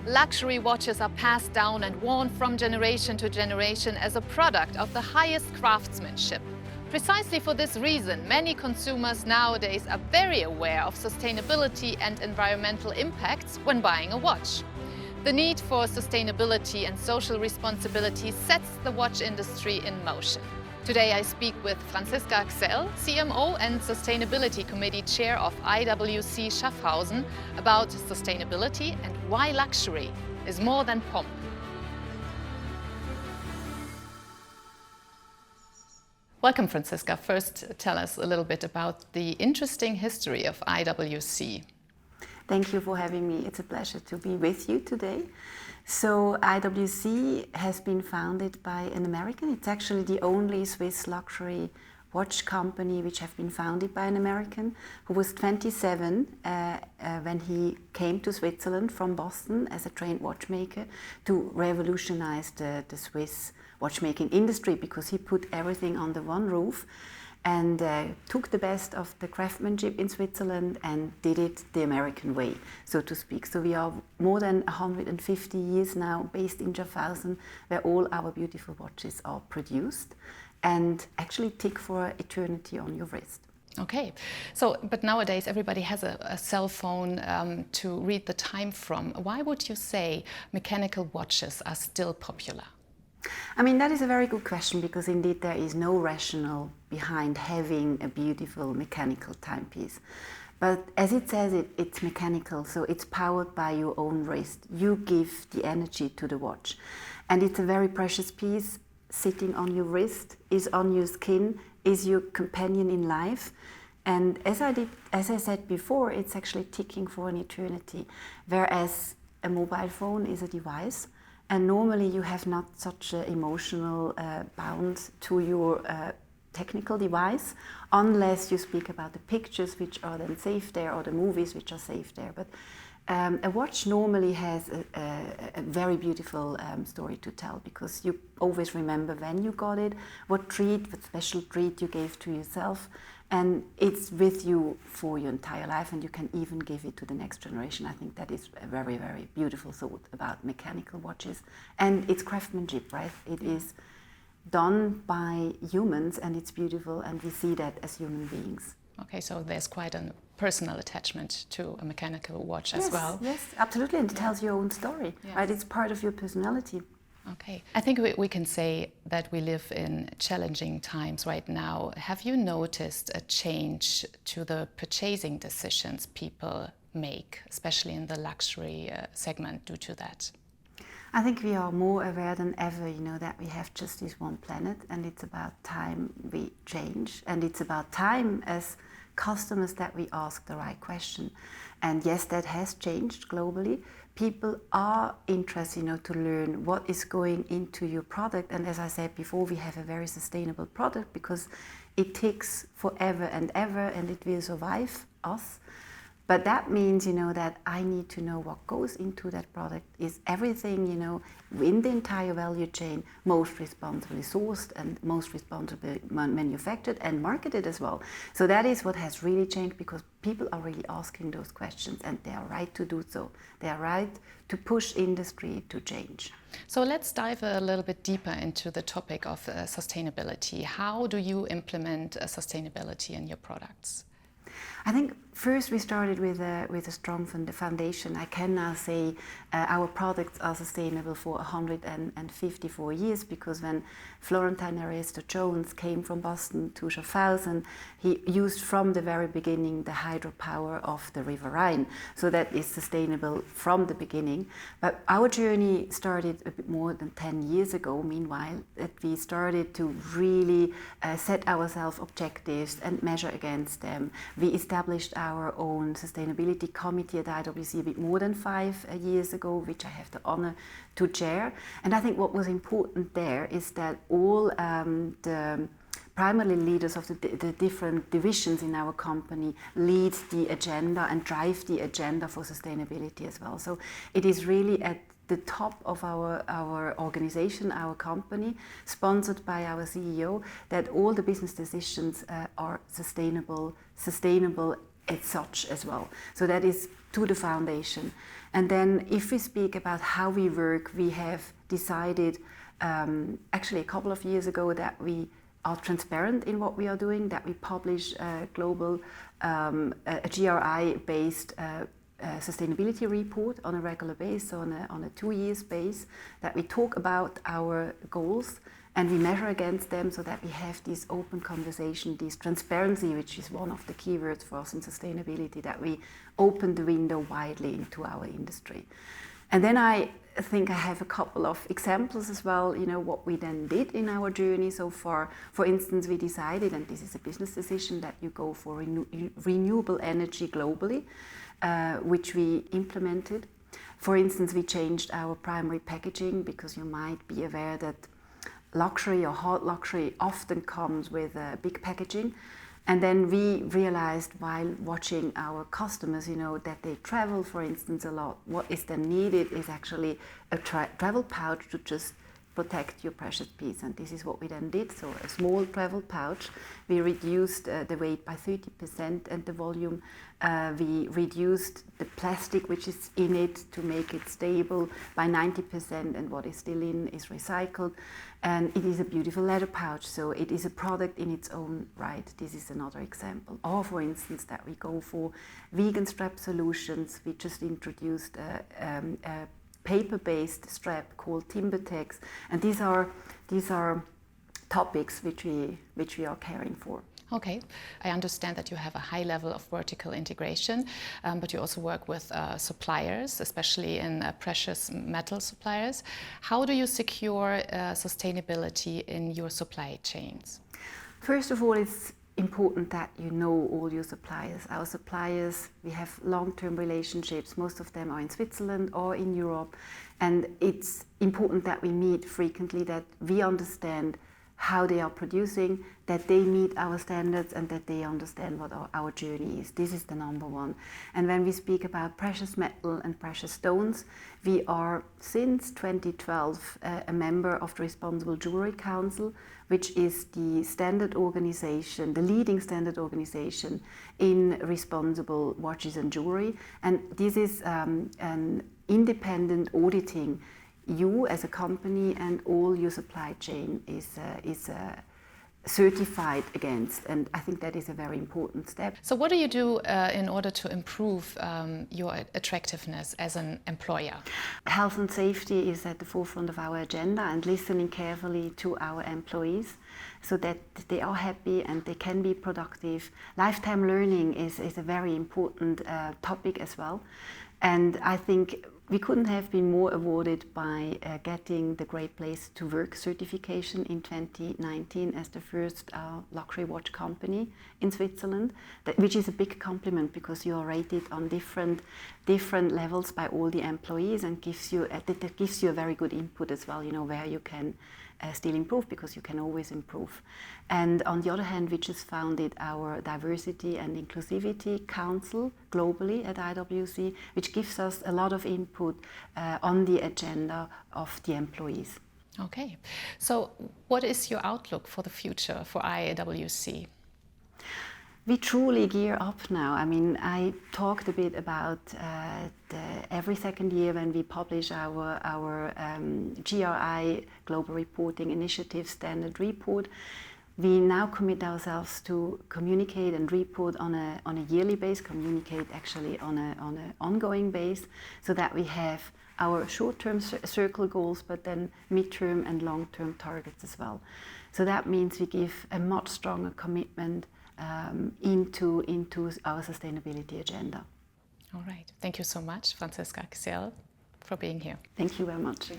Luxury watches are passed down and worn from generation to generation as a product of the highest craftsmanship. Precisely for this reason, many consumers nowadays are very aware of sustainability and environmental impacts when buying a watch. The need for sustainability and social responsibility sets the watch industry in motion. Today I speak with Franziska Axel, CMO and Sustainability Committee Chair of IWC Schaffhausen, about sustainability and why luxury is more than pomp. Welcome, Franziska. First, tell us a little bit about the interesting history of IWC. Thank you for having me. It's a pleasure to be with you today. So IWC has been founded by an American. It's actually the only Swiss luxury watch company which have been founded by an American who was 27 when he came to Switzerland from Boston as a trained watchmaker to revolutionize the Swiss watchmaking industry, because he put everything under one roof and took the best of the craftsmanship in Switzerland and did it the American way, so to speak. So we are more than 150 years now based in Schaffhausen, where all our beautiful watches are produced and actually tick for eternity on your wrist. Okay, so but nowadays everybody has a cell phone to read the time from. Why would you say mechanical watches are still popular? I mean, that is a very good question, because indeed there is no rationale behind having a beautiful mechanical timepiece. But as it says, it's mechanical, so it's powered by your own wrist. You give the energy to the watch. And it's a very precious piece, sitting on your wrist, is on your skin, is your companion in life. And as I said before, it's actually ticking for an eternity, whereas a mobile phone is a device. And normally you have not such an emotional bound to your technical device, unless you speak about the pictures which are then saved there, or the movies which are saved there. But a watch normally has a very beautiful story to tell, because you always remember when you got it, what special treat you gave to yourself. And it's with you for your entire life, and you can even give it to the next generation. I think that is a very, very beautiful thought about mechanical watches. And it's craftsmanship, right? It is done by humans, and it's beautiful, and we see that as human beings. Okay, so there's quite a personal attachment to a mechanical watch as well. Yes, absolutely, and it tells your own story, right? It's part of your personality. Okay, I think we can say that we live in challenging times right now. Have you noticed a change to the purchasing decisions people make, especially in the luxury segment, due to that? I think we are more aware than ever, that we have just this one planet, and it's about time we change, and it's about time as customers that we ask the right question. And yes, that has changed globally. People are interested, to learn what is going into your product. And as I said before, we have a very sustainable product, because it ticks forever and ever, and it will survive us. But that means, that I need to know what goes into that product. Is everything, in the entire value chain, most responsibly sourced and most responsibly manufactured and marketed as well. So that is what has really changed, because people are really asking those questions, and they are right to do so. They are right to push industry to change. So let's dive a little bit deeper into the topic of sustainability. How do you implement sustainability in your products? I think first we started with a strong foundation. I can now say our products are sustainable for 154 years, because when Florentine Ariosto-Jones came from Boston to Schaffhausen, he used from the very beginning the hydropower of the River Rhine. So that is sustainable from the beginning. But our journey started a bit more than 10 years ago, meanwhile, that we started to really set ourselves objectives and measure against them. We established our own sustainability committee at IWC a bit more than 5 years ago, which I have the honor to chair. And I think what was important there is that all the primarily leaders of the different divisions in our company lead the agenda and drive the agenda for sustainability as well. So it is really at the top of our organization, our company, sponsored by our CEO, that all the business decisions are sustainable as such as well. So that is to the foundation. And then if we speak about how we work, we have decided actually a couple of years ago that we are transparent in what we are doing, that we publish a global, a GRI-based sustainability report on a regular basis, on a 2 years base, that we talk about our goals and we measure against them, so that we have this open conversation, this transparency, which is one of the key words for us in sustainability, that we open the window widely into our industry. And then I think I have a couple of examples as well, you know, what we then did in our journey so far. For instance, we decided, and this is a business decision, that you go for renewable energy globally, which we implemented. For instance, we changed our primary packaging, because you might be aware that luxury or hard luxury often comes with big packaging. And then we realized, while watching our customers, you know, that they travel, for instance, a lot. What is then needed is actually a travel pouch to just protect your precious piece. And this is what we then did. So a small travel pouch. We reduced the weight by 30% and the volume. We reduced the plastic which is in it to make it stable by 90%, and what is still in is recycled. And it is a beautiful leather pouch, so it is a product in its own right. This is another example. Or for instance, that we go for vegan strap solutions. We just introduced a paper-based strap called TimberTex, and these are topics which we are caring for. Okay, I understand that you have a high level of vertical integration, but you also work with suppliers, especially in precious metal suppliers. How do you secure sustainability in your supply chains? First of all, it's important that you know all your suppliers. Our suppliers, we have long-term relationships. Most of them are in Switzerland or in Europe, and it's important that we meet frequently, that we understand how they are producing, that they meet our standards, and that they understand what our journey is. This is the number one. And when we speak about precious metal and precious stones, we are since 2012 a member of the Responsible Jewelry Council, which is the standard organization, the leading standard organization in responsible watches and jewelry. And this is an independent auditing. You as a company and all your supply chain is certified against, and I think that is a very important step. So what do you do in order to improve your attractiveness as an employer? Health and safety is at the forefront of our agenda, and listening carefully to our employees so that they are happy and they can be productive. Lifetime learning is a very important topic as well, and I think we couldn't have been more awarded by getting the Great Place to Work certification in 2019 as the first luxury watch company in Switzerland, which is a big compliment, because you are rated on different levels by all the employees, and that gives you a very good input as well, you know, where you can still improve, because you can always improve. And on the other hand, we just founded our Diversity and Inclusivity Council globally at IWC, which gives us a lot of input on the agenda of the employees. Okay, so what is your outlook for the future for IWC? We truly gear up now. I mean, I talked a bit about every second year when we publish our GRI Global Reporting Initiative Standard Report. We now commit ourselves to communicate and report on a yearly basis, communicate actually on an ongoing basis, so that we have our short-term circle goals, but then mid-term and long-term targets as well. So that means we give a much stronger commitment into our sustainability agenda. All right. Thank you so much, Franziska Gsell, for being here. Thank you very much.